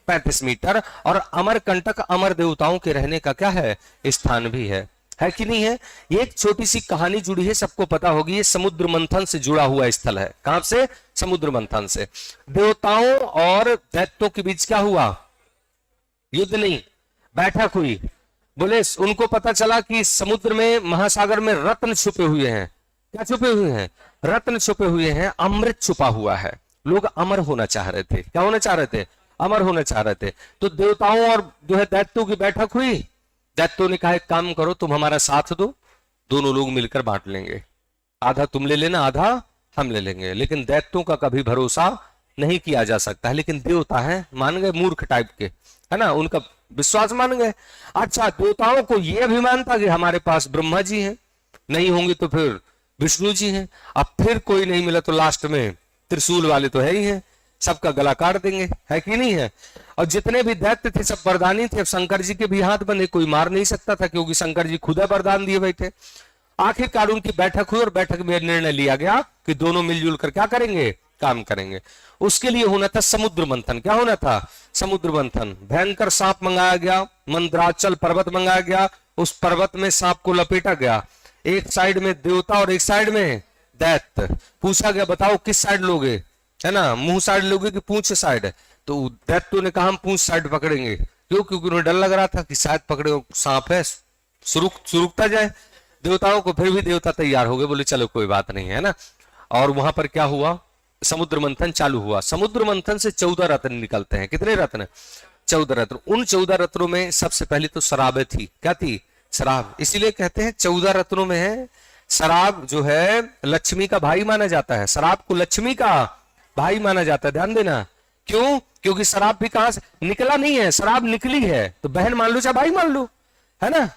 35 metre, और अमरकंटक अमर देवताओं के रहने का क्या है, स्थान भी है कि नहीं है। ये एक छोटी सी कहानी जुड़ी है, सबको पता होगी, ये समुद्र मंथन से जुड़ा हुआ स्थल है। कहां से, समुद्र मंथन से। देवताओं और दैत्यों के बीच क्या हुआ, युद्ध नहीं, बैठक हुई। बोले उनको पता चला कि समुद्र में, महासागर में रत्न छुपे हुए हैं। क्या छुपे हुए हैं, रत्न छुपे हुए हैं, अमृत छुपा हुआ है। लोग अमर होना चाह रहे थे। क्या होना चाह रहे थे, अमर होना चाह रहे थे। तो देवताओं और जो है दैत्यों की बैठक हुई। दैत्यों ने कहा एक काम करो, तुम हमारा साथ दो, दोनों लोग मिलकर बांट लेंगे, आधा तुम ले लेना, आधा हम ले लेंगे। लेकिन दैत्यों का कभी भरोसा नहीं किया जा सकता है। लेकिन देवता है, मान गए, मूर्ख टाइप के, है ना, उनका विश्वास मान गए। अच्छा, देवताओं को यह अभिमान था कि हमारे पास ब्रह्मा जी हैं, नहीं होंगे तो फिर विष्णु जी हैं, अब फिर कोई नहीं मिला तो लास्ट में त्रिशूल वाले तो है ही हैं, सबका गला काट देंगे, है कि नहीं है। और जितने भी दैत्य थे सब वरदानी थे। अब शंकर जी के भी हाथ बंधे, कोई मार नहीं सकता था, क्योंकि शंकर जी खुद वरदान दिए बैठे। आखिरकार उनकी बैठक हुई और बैठक में निर्णय लिया गया कि दोनों मिलजुल कर क्या करेंगे, काम करेंगे। उसके लिए होना था समुद्र मंथन। क्या होना था, समुद्र मंथन। भयंकर सांप मंगाया गया, मंदराचल पर्वत मंगाया गया, उस पर्वत में सांप को लपेटा गया। एक साइड में देवता और एक साइड में दैत्य। पूछा गया बताओ किस साइड लोगे, है ना, मुंह साइड लोगे कि पूंछ साइड। तो दैत्यों ने कहा हम पूंछ साइड पकड़ेंगे। क्यों, क्योंकि उन्हें डर लग रहा था कि शायद पकड़े सांप है, सुरुकता जाए। देवताओं को, फिर भी देवता तैयार हो गए, बोले चलो कोई बात नहीं, है ना। और वहां पर क्या हुआ, समुद्र मंथन चालू हुआ। समुद्र मंथन से 14 रत्न निकलते हैं। कितने रत्न, 14 रत्न। उन 14 रत्नों में सबसे पहले तो शराबें थी। क्या थी, शराब। इसीलिए कहते हैं 14 रत्नों में है शराब, जो है लक्ष्मी का भाई माना जाता है। शराब को लक्ष्मी का भाई माना जाता है, ध्यान देना। क्यों, क्योंकि शराब भी कहां से निकला नहीं है, शराब निकली है, तो बहन मान लो चाहे भाई मान लो, है ना।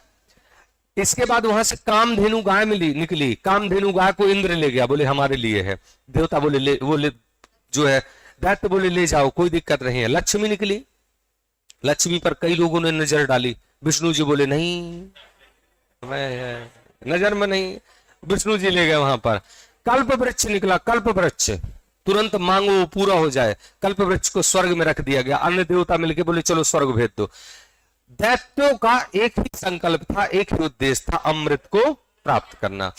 इसके बाद वहां से कामधेनु गाय निकली। कामधेनु गाय को इंद्र ले गया, बोले हमारे लिए है। देवता बोले ले जो है दैत्य बोले ले जाओ, कोई दिक्कत नहीं है। लक्ष्मी निकली, लक्ष्मी पर कई लोगों ने नजर डाली। विष्णु जी बोले नहीं, मैं नजर में नहीं। विष्णु जी ले गए वहां पर। कल्प वृक्ष निकला, कल्प वृक्ष, तुरंत मांगो पूरा हो जाए। कल्प वृक्ष को स्वर्ग में रख दिया गया। अन्य देवता मिलके बोले चलो स्वर्ग भेज दो। दैत्यों का एक ही संकल्प था, एक ही उद्देश्य था, अमृत को प्राप्त करना।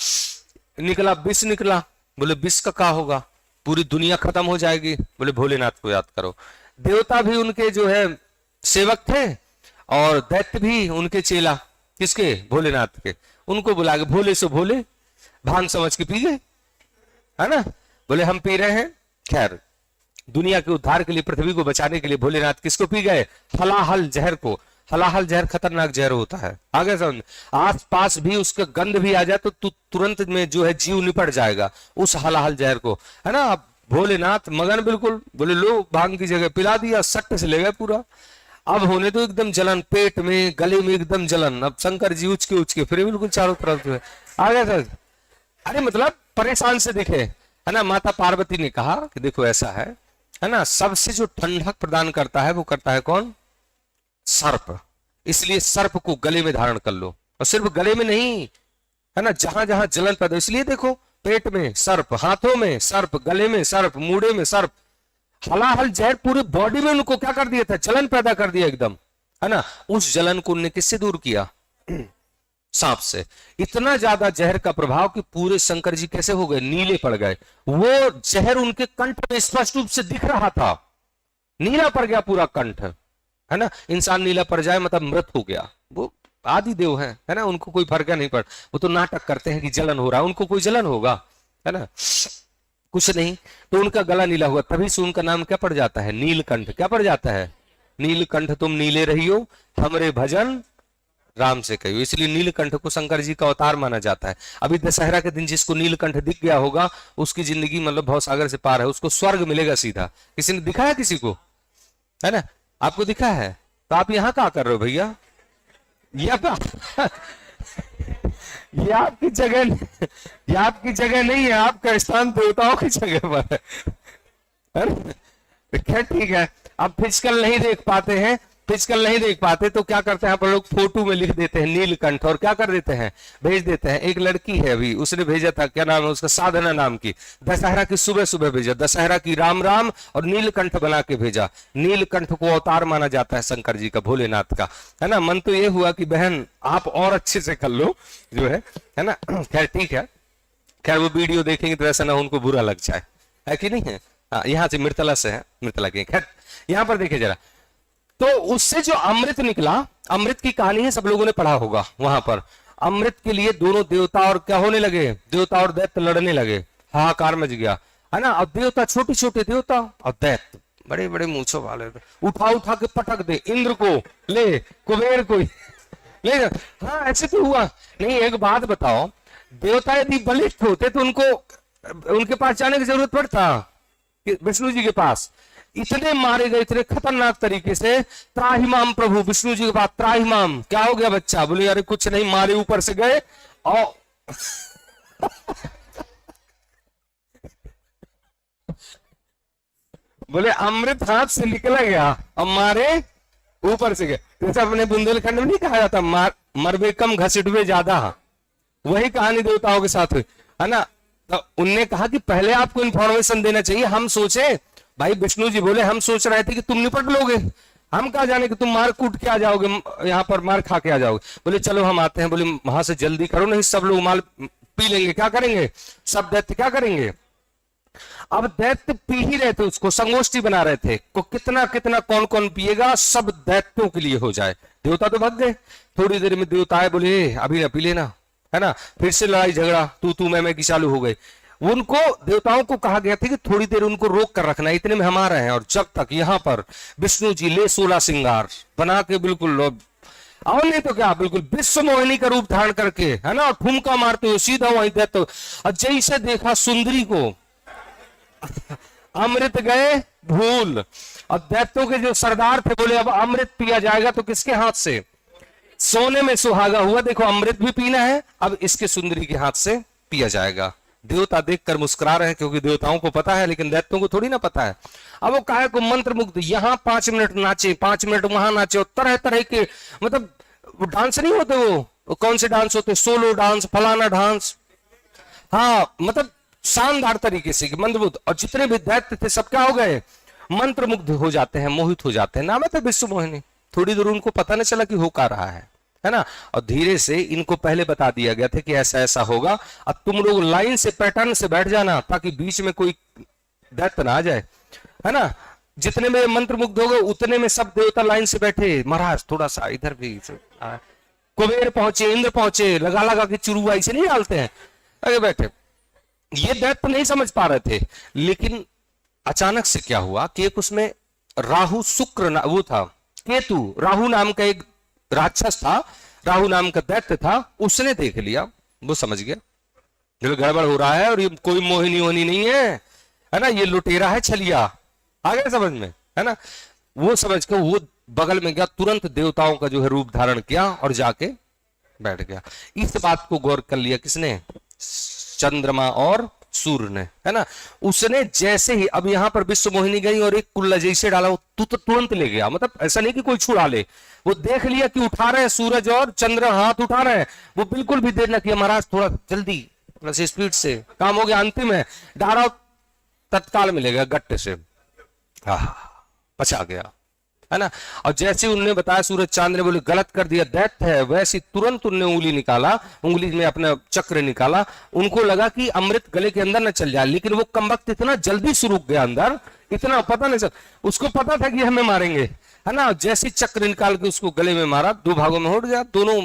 निकला विष निकला, बोले विष का क्या होगा, पूरी दुनिया खत्म हो जाएगी, बोले भोलेनाथ को याद करो। देवता भी उनके जो है सेवक थे और दैत्य भी उनके चेला, किसके, भोलेनाथ के। उनको बुला के भोले से भोले भांग समझ के पी गए, है ना। बोले हम पी रहे हैं। खैर, दुनिया के उद्धार के लिए, पृथ्वी को बचाने के लिए भोलेनाथ किसको पी गए, हलाहल जहर को। हलाहल जहर खतरनाक जहर होता है, आगे समझ। आस पास भी उसका गंध भी आ जाए तो तुरंत में जो है जीव निपट जाएगा उस हलाहल जहर को, है ना। अब भोलेनाथ मगन बिल्कुल, बोले लो भांग की जगह पिला दिया, सट्ट से ले गए पूरा। अब होने तो एकदम जलन, पेट में गले में एकदम जलन। अब शंकर जी उच के फिर बिल्कुल चारों तरफ जो है आ गया था। अरे मतलब परेशान से दिखे, है ना। माता पार्वती ने कहा कि देखो ऐसा है ना, सबसे जो ठंडक प्रदान करता है वो करता है कौन, सर्प। इसलिए सर्प को गले में धारण कर लो, और सिर्फ गले में नहीं, है ना, जहां जहां जलन पैदा। इसलिए देखो पेट में सर्प, हाथों में सर्प, गले में सर्प, मूड़े में सर्प। हलाहल जहर पूरे बॉडी में उनको क्या कर दिया था, जलन पैदा कर दिया एकदम, है ना। उस जलन को उन्होंने किससे दूर किया, सांप से। इतना ज्यादा जहर का प्रभाव कि पूरे शंकर जी कैसे हो गए, नीले पड़ गए। वो जहर उनके कंठ में स्पष्ट रूप से दिख रहा था, नीला पड़ गया पूरा कंठ, है ना। इंसान नीला पड़ जाए मतलब मृत हो गया। वो आदि देव है ना, उनको कोई फर्क नहीं पड़। वो तो नाटक करते हैं कि जलन हो रहा है, उनको कोई जलन होगा, है ना, कुछ नहीं। तो उनका गला नीला हुआ, तभी से उनका नाम क्या पड़ जाता है, नीलकंठ। क्या पड़ जाता है, नीलकंठ तुम नीले रहियो, हमरे भजन राम से कहियो। इसलिए नीलकंठ को शंकर जी का अवतार माना जाता है। अभी दशहरा के दिन जिसको नीलकंठ दिख गया होगा उसकी जिंदगी मतलब भवसागर से पार है, उसको स्वर्ग मिलेगा सीधा। किसी ने दिखा है किसी को, है ना, आपको दिखा है तो आप यहाँ क्या कर रहे हो भैया, ये आपकी जगह, ये आपकी जगह नहीं है, आपका स्थान देवताओं की जगह पर है। खैर ठीक है, अब फिजिकल नहीं देख पाते हैं फिजिकल नहीं देख पाते तो क्या करते हैं, आप लोग फोटो में लिख देते हैं नीलकंठ, और क्या कर देते हैं, भेज देते हैं। एक लड़की है अभी, उसने भेजा था, क्या नाम है उसका, साधना नाम की, दशहरा की सुबह सुबह भेजा, दशहरा की राम राम और नीलकंठ बना के भेजा। नीलकंठ को अवतार माना जाता है शंकर जी का, भोलेनाथ का, है ना। मन तो ये हुआ कि बहन आप और अच्छे से कर लो जो है ना। खैर ठीक है, खैर वो वीडियो देखेंगे तो ऐसा ना उनको बुरा लग जाए, है कि नहीं है। हाँ, यहाँ से मृतला से है, मृतला की। खैर यहाँ पर देखिए जरा, तो उससे जो अमृत निकला, अमृत की कहानी है, सब लोगों ने पढ़ा होगा। वहां पर अमृत के लिए दोनों देवता और क्या होने लगे, देवता और दैत्य लड़ने लगे, हाहाकार मच गया, है ना। और देवता, छोटे छोटे देवता और दैत्य बड़े बड़े मूंछों वाले, उठा उठा के पटक दे, इंद्र को ले, कुबेर को ले। हाँ ऐसे तो हुआ नहीं। एक बात बताओ, देवता यदि बलिष्ठ होते तो उनको उनके पास जाने की जरूरत पड़ता, विष्णु जी के पास। इतने मारे गए, इतने खतरनाक तरीके से। त्राहिमाम प्रभु, विष्णु जी के पास त्राहिमाम, क्या हो गया बच्चा, बोले अरे कुछ नहीं, मारे ऊपर से गए और बोले अमृत हाथ से निकला गया और मारे ऊपर से गए। जैसे अपने बुंदेलखंड में नहीं कहा जाता, मरबे कम घसीटवे ज्यादा, वही कहानी देवताओं के साथ हुई, है ना। तो उनने कहा कि पहले आपको इंफॉर्मेशन देना चाहिए। हम सोचे, भाई विष्णु जी बोले हम सोच रहे थे कि तुम निपट लोगे, हम कहा जाने कि तुम मार कूट के आ जाओगे, यहाँ पर मार खा के आ जाओगे। बोले चलो हम आते हैं। बोले वहां से जल्दी करो, नहीं सब लोग माल पी लेंगे, क्या करेंगे, सब दैत्य क्या करेंगे। अब दैत्य पी ही रहे थे, उसको संगोष्ठी बना रहे थे, को कितना कितना कौन कौन पिएगा, सब दैत्यों के लिए हो जाए। देवता तो भाग गए, थोड़ी देर में देवता आए, बोले अभी ना पी लेना, है ना। फिर से लड़ाई झगड़ा, तू मैं की चालू हो गई। उनको, देवताओं को कहा गया था कि थोड़ी देर उनको रोक कर रखना, इतने में हम आ रहे हैं। और जब तक यहाँ पर विष्णु जी ले 16 श्रृंगार बना के, बिल्कुल और नहीं तो क्या, बिल्कुल विश्व मोहिनी का रूप धारण करके, है ना, ठुमका मारते हुए सीधा वहीं दैत्य। और जैसे देखा सुंदरी को, अमृत गए भूल। और दैत्यों के जो सरदार थे बोले अब अमृत पिया जाएगा तो किसके हाथ से, सोने में सुहागा हुआ, देखो अमृत भी पीना है, अब इसके सुंदरी के हाथ से पिया जाएगा। देवता देखकर मुस्कुरा रहे हैं, क्योंकि देवताओं को पता है, लेकिन दैत्यों को थोड़ी ना पता है। अब वो काहे को मंत्र मुग्ध, यहाँ 5 मिनट नाचे, 5 मिनट वहां नाचे, और तरह तरह के, मतलब डांस नहीं होते वो कौन से डांस होते, सोलो डांस, फलाना डांस, हाँ मतलब शानदार तरीके से मंत्रमुग्ध। और जितने भी दैत्य थे सब क्या हो गए, मंत्र मुग्ध हो जाते हैं, मोहित हो जाते हैं। नाम है विश्व मोहिनी। थोड़ी देर उनको पता नहीं चला कि हो क्या रहा है ना। और धीरे से इनको पहले बता दिया गया था कि ऐसा ऐसा होगा, अब तुम लोग लाइन से पैटर्न से बैठ जाना, ताकि बीच में कोई दैत्य ना आ जाए, है ना। जितने में मंत्र मुग्ध हो गए उतने में सब देवता लाइन से बैठे, महाराज थोड़ा सा इधर भी, कुबेर पहुंचे, इंद्र पहुंचे, लगा लगा के चुरुआ ऐसे नहीं डालते हैं, आगे बैठे। ये दैत्य नहीं समझ पा रहे थे, लेकिन अचानक से क्या हुआ कि एक उसमें राहु शुक्र वो था, केतु, राहु नाम का एक राक्षस था, राहु नाम का दैत्य था, उसने देख लिया, वो समझ गया जो गड़बड़ हो रहा है, और ये कोई मोहिनी वोहिनी नहीं है ना, ये लुटेरा है, छलिया, आ गया समझ में, है ना। वो समझ के वो बगल में गया, तुरंत देवताओं का जो है रूप धारण किया और जाके बैठ गया। इस बात को गौर कर लिया किसने, चंद्रमा और सूर्य ने, है ना। उसने जैसे ही, अब यहां पर विश्व मोहिनी गई और एक कुल्ला जैसे डाला, वो तो तुरंत ले गया, मतलब ऐसा नहीं कि कोई छुड़ा ले, वो देख लिया कि उठा रहे हैं सूरज और चंद्र, हाथ उठा रहे हैं, वो बिल्कुल भी देर न किया, महाराज थोड़ा जल्दी, थोड़ा सी स्पीड से, काम हो गया, अंतिम है, डारा तत्काल मिलेगा गट्टे से, बचा गया, है ना। और जैसे उन्होंने बताया, सूरज चांद ने बोले गलत कर दिया, दैत्य है, वैसे तुरंत उन्होंने उंगली निकाला, उंगली में अपना चक्र निकाला। उनको लगा कि अमृत गले के अंदर न चल जाए, लेकिन वो कमबख्त इतना जल्दी सुरुक गया अंदर, इतना पता नहीं चल, उसको पता था कि हमें मारेंगे, है ना। जैसे चक्र निकाल के उसको गले में मारा, 2 भागों में उठ गया, दोनों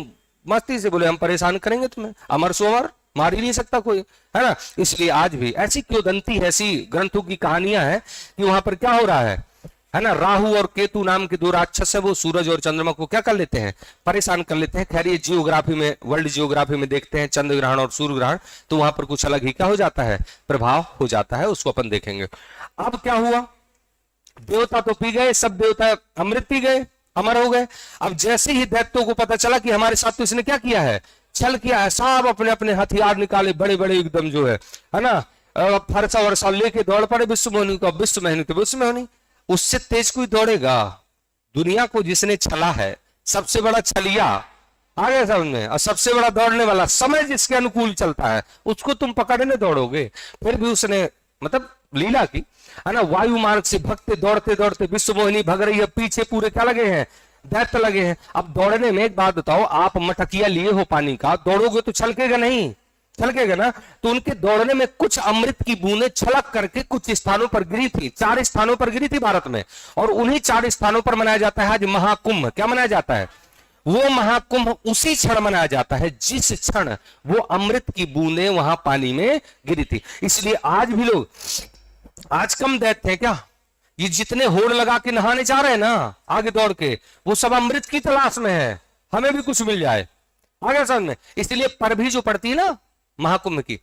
मस्ती से बोले हम परेशान करेंगे तुम्हें, अमर सो अमर, मार ही नहीं सकता कोई, है ना। इसलिए आज भी ऐसी किंवदंती, ऐसी ग्रंथों की कहानियां हैं कि वहां पर क्या हो रहा है ना। राहु और केतु नाम के 2 राक्षस है, वो सूरज और चंद्रमा को क्या कर लेते हैं, परेशान कर लेते हैं। खैर ये जियोग्राफी में, वर्ल्ड जियोग्राफी में देखते हैं चंद्र ग्रहण और सूर्य ग्रहण, तो वहां पर कुछ अलग ही क्या हो जाता है, प्रभाव हो जाता है, उसको अपन देखेंगे। अब क्या हुआ, देवता तो पी गए, सब देवता अमृत पी गए, अमर हो गए। अब जैसे ही दैत्यों को पता चला कि हमारे साथ तो इसने क्या किया है, छल किया है, सब अपने अपने हथियार निकाले, बड़े बड़े एकदम जो है ना, फरसा वरसा लेके दौड़ पड़े विश्व मोहिनी को। विश्व मोहिनी तो विश्व मोहिनी, उससे तेज कोई दौड़ेगा, दुनिया को जिसने छला है, सबसे बड़ा छलिया, आ गया समझ में, और सबसे बड़ा दौड़ने वाला, समय जिसके अनुकूल चलता है उसको तुम पकड़ने दौड़ोगे। फिर भी उसने मतलब लीला की, है ना। वायु मार्ग से भगते दौड़ते दौड़ते विश्व मोहिनी भग रही है, पीछे पूरे क्या लगे हैं, दैत्य लगे हैं। अब दौड़ने में एक बात बताओ, आप मटकिया लिए हो पानी का, दौड़ोगे तो छलकेगा नहीं, छलकेगा ना। तो उनके दौड़ने में कुछ अमृत की बूंदें छलक करके कुछ स्थानों पर गिरी थी, 4 स्थानों पर गिरी थी भारत में, और उन्हीं 4 स्थानों पर मनाया जाता है आज महाकुंभ। क्या मनाया जाता है? वो महाकुंभ उसी क्षण मनाया जाता है जिस क्षण वो अमृत की बूंदें वहां पानी में गिरी थी। इसलिए आज भी लोग, आज कम दैत्य हैं क्या, ये जितने होड़ लगा के नहाने जा रहे हैं ना आगे दौड़ के, वो सब अमृत की तलाश में है, हमें भी कुछ मिल जाए, आगे समझ में। इसलिए पर भी जो पड़ती है ना महाकुंभ की,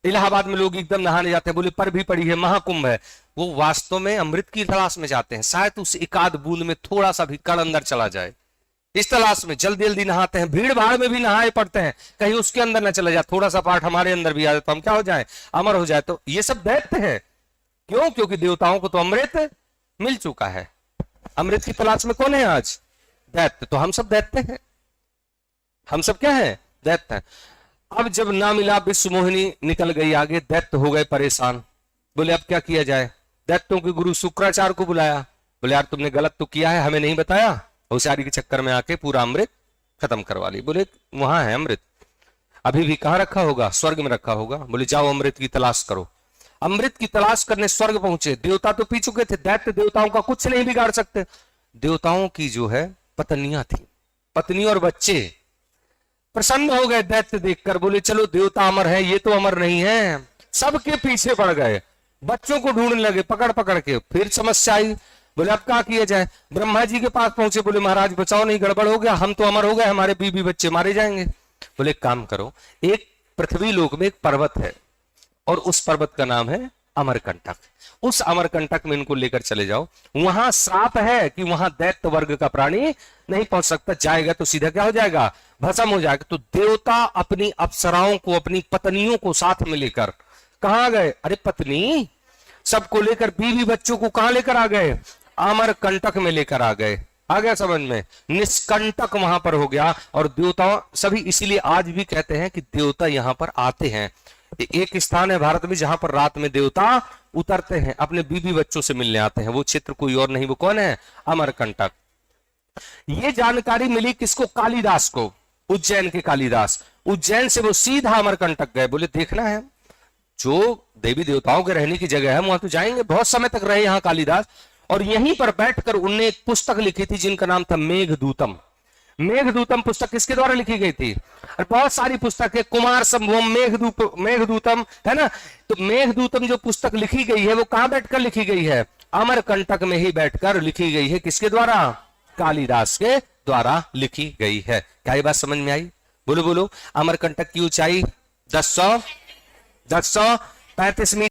इलाहाबाद में लोग एकदम नहाने जाते हैं, बोले पर भी पड़ी है, महाकुंभ है, वो वास्तव में अमृत की तलाश में जाते हैं। शायद उस एकाध बूंद में थोड़ा सा भी कण अंदर चला जाए, इस तलाश में जल्दी जल्दी नहाते हैं, भीड़ भाड़ में भी नहाए पड़ते हैं, कहीं उसके अंदर ना चला जाए, थोड़ा सा पार्ट हमारे अंदर भी आ जाए तो हम क्या हो जाए, अमर हो जाए। तो ये सब दैत्य है। क्यों? क्योंकि देवताओं को तो अमृत मिल चुका है। अमृत की तलाश में कौन है आज? दैत्य। तो हम सब दैत्य हैं, हम सब क्या है? दैत्य हैं। अब जब ना मिला, विश्व मोहिनी निकल गई आगे, दैत्य हो गए परेशान, बोले अब क्या किया जाए। दैत्यों के गुरु शुक्राचार्य को बुलाया, बोले यार तुमने गलत तो किया है, हमें नहीं बताया, होशियारी के चक्कर में आके पूरा अमृत खत्म करवा ली। बोले वहां है अमृत, अभी भी कहां रखा होगा? स्वर्ग में रखा होगा। बोले जाओ अमृत की तलाश करो। अमृत की तलाश करने स्वर्ग पहुंचे। देवता तो पी चुके थे, दैत्य देवताओं का कुछ नहीं बिगाड़ सकते। देवताओं की जो है पत्नियां थी, पत्नी और बच्चे प्रसन्न हो गए दैत्य देखकर, बोले चलो देवता अमर है, ये तो अमर नहीं है। सबके पीछे पड़ गए, बच्चों को ढूंढने लगे पकड़ पकड़ के। फिर समस्या आई, बोले अब क्या किया जाए। ब्रह्मा जी के पास पहुंचे, बोले महाराज बचाओ, नहीं गड़बड़ हो गया, हम तो अमर हो गए, हमारे बीबी बच्चे मारे जाएंगे। बोले काम करो, एक पृथ्वी लोक में एक पर्वत है और उस पर्वत का नाम है अमरकंटक। उस अमरकंटक में इनको लेकर चले जाओ। वहां श्राप है कि वहां दैत्य वर्ग का प्राणी नहीं पहुंच सकता, जाएगा तो सीधा क्या हो जाएगा? भस्म हो जाएगा। तो देवता अपनी अप्सराओं को, अपनी पत्नियों को साथ में लेकर कहां गए? अरे पत्नी सबको लेकर, बीवी बच्चों को कहां लेकर आ गए? अमरकंटक में लेकर आ गए। आ गया समझ में? निष्कंटक वहां पर हो गया। और देवता सभी, इसीलिए आज भी कहते हैं कि देवता यहां पर आते हैं। एक स्थान है भारत में जहां पर रात में देवता उतरते हैं, अपने बीबी बच्चों से मिलने आते हैं। वो क्षेत्र कोई और नहीं, वो कौन है? अमरकंटक। ये जानकारी मिली किसको? कालिदास को, उज्जैन के कालिदास। उज्जैन से वो सीधा अमरकंटक गए, बोले देखना है जो देवी देवताओं के रहने की जगह है वहां तो जाएंगे। बहुत समय तक रहे यहाँ कालिदास, और यहीं पर बैठकर उनने एक पुस्तक लिखी थी जिनका नाम था मेघदूतम। मेघदूतम पुस्तक किसके द्वारा लिखी गई थी? और बहुत सारी पुस्तकें, कुमार संभवम, मेघदूतम, है ना। तो मेघदूतम जो पुस्तक लिखी गई है वो कहां बैठकर लिखी गई है? अमरकंटक में ही बैठकर लिखी गई है। किसके द्वारा? कालिदास के द्वारा लिखी गई है। क्या ये बात समझ में आई? बोलो बोलो। अमरकंटक की ऊंचाई 1035 मीटर।